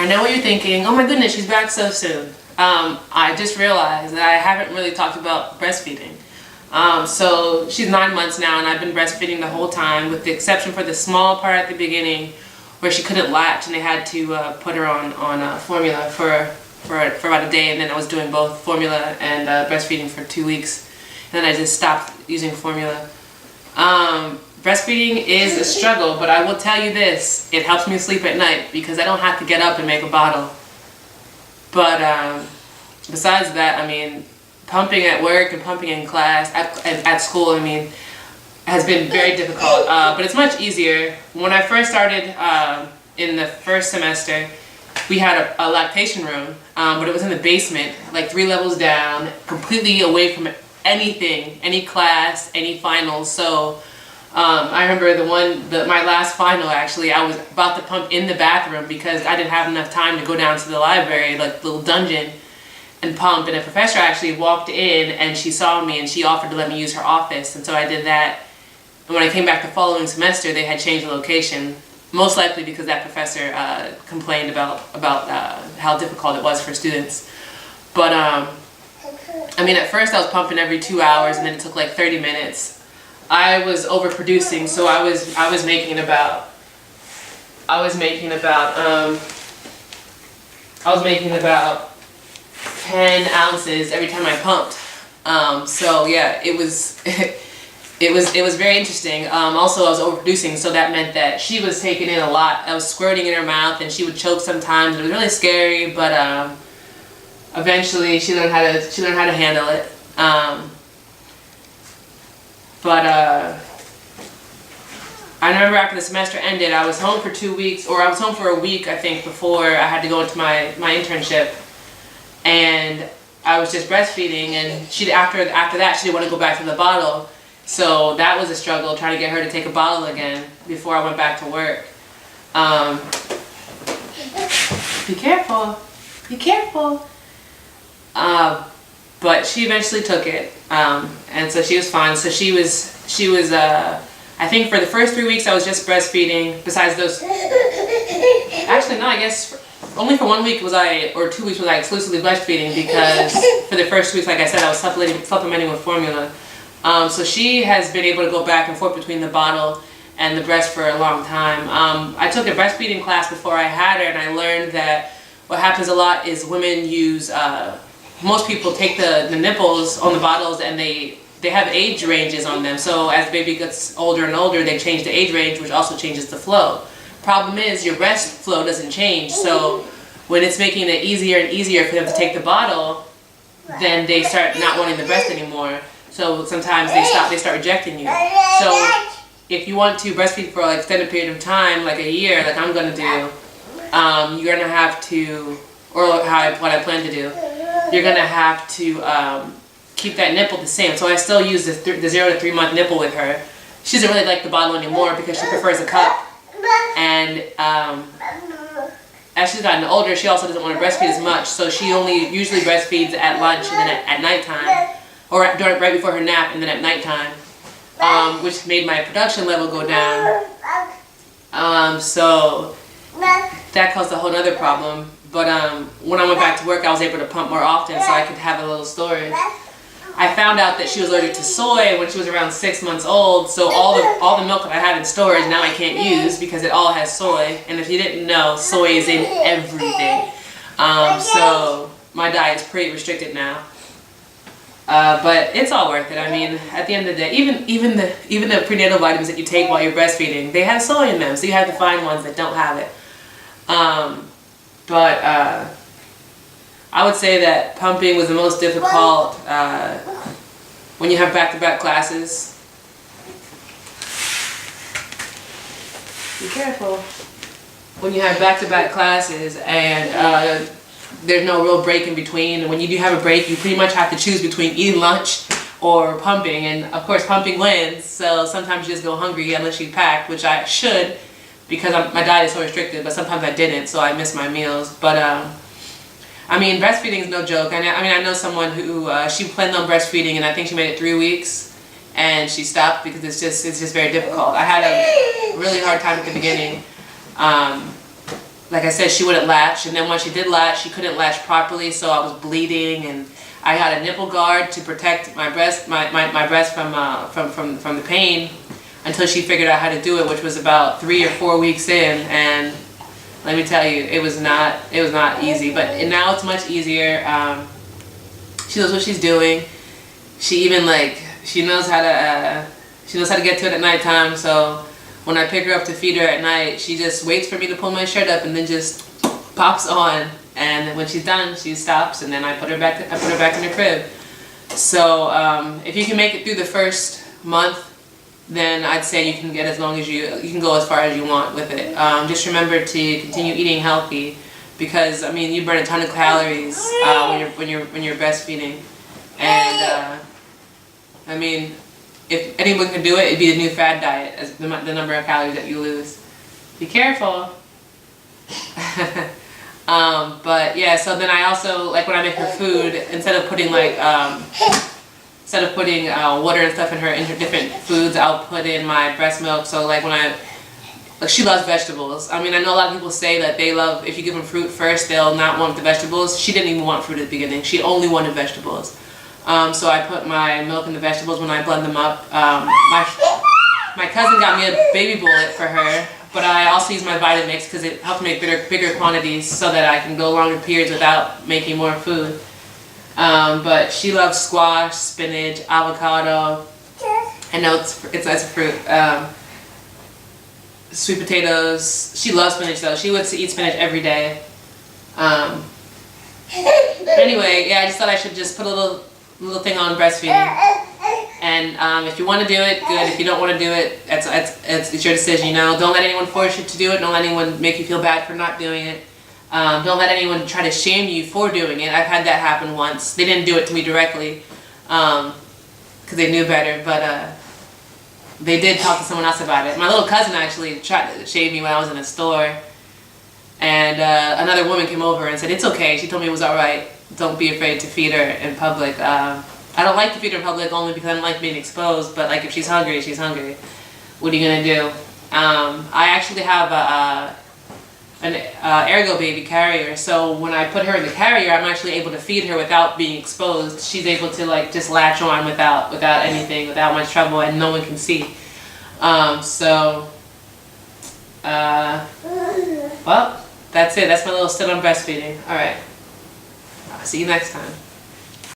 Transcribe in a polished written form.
I know what you're thinking. Oh my goodness, she's back so soon. I just realized that I haven't really talked about breastfeeding. So she's 9 months now, and I've been breastfeeding the whole time, with the exception for the small part at the beginning where she couldn't latch, and they had to put her on formula for about a day, and then I was doing both formula and breastfeeding for 2 weeks, and then I just stopped using formula. Breastfeeding is a struggle, but I will tell you this, it helps me sleep at night because I don't have to get up and make a bottle. But besides that, I mean, pumping at work and pumping in class, at school, I mean, has been very difficult, but it's much easier. When I first started in the first semester, we had a lactation room, but it was in the basement, like 3 levels down, completely away from anything, any class, any finals. So I remember my last final, actually, I was about to pump in the bathroom because I didn't have enough time to go down to the library, like the little dungeon, and pump. And a professor actually walked in and she saw me and she offered to let me use her office. And so I did that. And when I came back the following semester, they had changed the location, most likely because that professor complained about how difficult it was for students. But I mean, at first I was pumping every 2 hours, and then it took like 30 minutes. I was overproducing, so I was making about 10 ounces every time I pumped. So yeah, it was it was very interesting. Also, I was overproducing, so that meant that she was taking in a lot. I was squirting in her mouth, and she would choke sometimes. It was really scary, but eventually she learned how to handle it. I remember after the semester ended, I was home for 2 weeks, or I was home for a week, I think, before I had to go into my internship, and I was just breastfeeding, and after that she didn't want to go back to the bottle, so that was a struggle, trying to get her to take a bottle again before I went back to work. Be careful, be careful. But she eventually took it, and so she was fine. So she was I think for the first 3 weeks I was just breastfeeding. Besides those, actually no, I guess only for 1 week or 2 weeks was I exclusively breastfeeding, because for the first 2 weeks, like I said, I was supplementing with formula. So she has been able to go back and forth between the bottle and the breast for a long time. I took a breastfeeding class before I had her, and I learned that what happens a lot is women use, most people take the nipples on the bottles, and they have age ranges on them. So as the baby gets older and older, they change the age range, which also changes the flow. Problem is, your breast flow doesn't change. So when it's making it easier and easier for them to take the bottle, then they start not wanting the breast anymore. So sometimes they start rejecting you. So if you want to breastfeed for an extended period of time, like a year, like I'm going to do, you're going to have to, or what I plan to do, you're going to have to keep that nipple the same. So I still use the 0 to 3 month nipple with her. She doesn't really like the bottle anymore because she prefers a cup. And as she's gotten older, she also doesn't want to breastfeed as much. So she only usually breastfeeds at lunch and then at nighttime, or right before her nap and then at nighttime, which made my production level go down. So that caused a whole other problem. But when I went back to work, I was able to pump more often, so I could have a little storage. I found out that she was allergic to soy when she was around 6 months old, so all the milk that I had in storage now I can't use because it all has soy. And if you didn't know, soy is in everything. So my diet's pretty restricted now. But it's all worth it. I mean, at the end of the day, even the prenatal vitamins that you take while you're breastfeeding, they have soy in them, so you have to find ones that don't have it. But I would say that pumping was the most difficult when you have back-to-back classes. Be careful. When you have back-to-back classes and there's no real break in between, and when you do have a break, you pretty much have to choose between eating lunch or pumping, and of course pumping wins, so sometimes you just go hungry unless you pack, which I should, because my diet is so restricted, but sometimes I didn't, so I miss my meals. But I mean, breastfeeding is no joke. I know someone who she planned on breastfeeding, and I think she made it 3 weeks, and she stopped because it's just very difficult. I had a really hard time at the beginning like I said, she wouldn't latch, and then when she did latch, she couldn't latch properly, so I was bleeding, and I had a nipple guard to protect my breast, my breast from the pain, until she figured out how to do it, which was about 3 or 4 weeks in. And let me tell you, it was not easy, but now it's much easier. She knows what she's doing. She even she knows how to get to it at nighttime. So when I pick her up to feed her at night, she just waits for me to pull my shirt up and then just pops on. And when she's done, she stops, and then I put her back in her crib. So if you can make it through the first month, then I'd say you can get as long as you can go as far as you want with it. Just remember to continue eating healthy, because I mean you burn a ton of calories when you're breastfeeding, and I mean if anyone can do it, it'd be the new fad diet, as the number of calories that you lose. Be careful. But yeah, so then I also, like when I make her food, instead of putting water and stuff in her different foods, I'll put in my breast milk. So like she loves vegetables. I mean, I know a lot of people say that they love, if you give them fruit first, they'll not want the vegetables. She didn't even want fruit at the beginning. She only wanted vegetables. So I put my milk in the vegetables when I blend them up. My cousin got me a baby bullet for her, but I also use my Vitamix because it helps make bigger quantities so that I can go longer periods without making more food. But she loves squash, spinach, avocado. I know it's a fruit. Sweet potatoes. She loves spinach though. She would eat spinach every day. Anyway, yeah, I just thought I should just put a little thing on breastfeeding. And if you want to do it, good. If you don't want to do it, it's your decision. You know, don't let anyone force you to do it. Don't let anyone make you feel bad for not doing it. Don't let anyone try to shame you for doing it. I've had that happen once. They didn't do it to me directly because they knew better, but they did talk to someone else about it. My little cousin actually tried to shame me when I was in a store, and another woman came over and said, "It's okay." She told me it was all right. Don't be afraid to feed her in public. I don't like to feed her in public only because I don't like being exposed, but like if she's hungry, she's hungry. What are you gonna do? I actually have an Ergo baby carrier, so when I put her in the carrier, I'm actually able to feed her without being exposed. She's able to like just latch on without anything, without much trouble, and no one can see. Well, that's it. That's my little sit on breastfeeding. All right. I'll see you next time.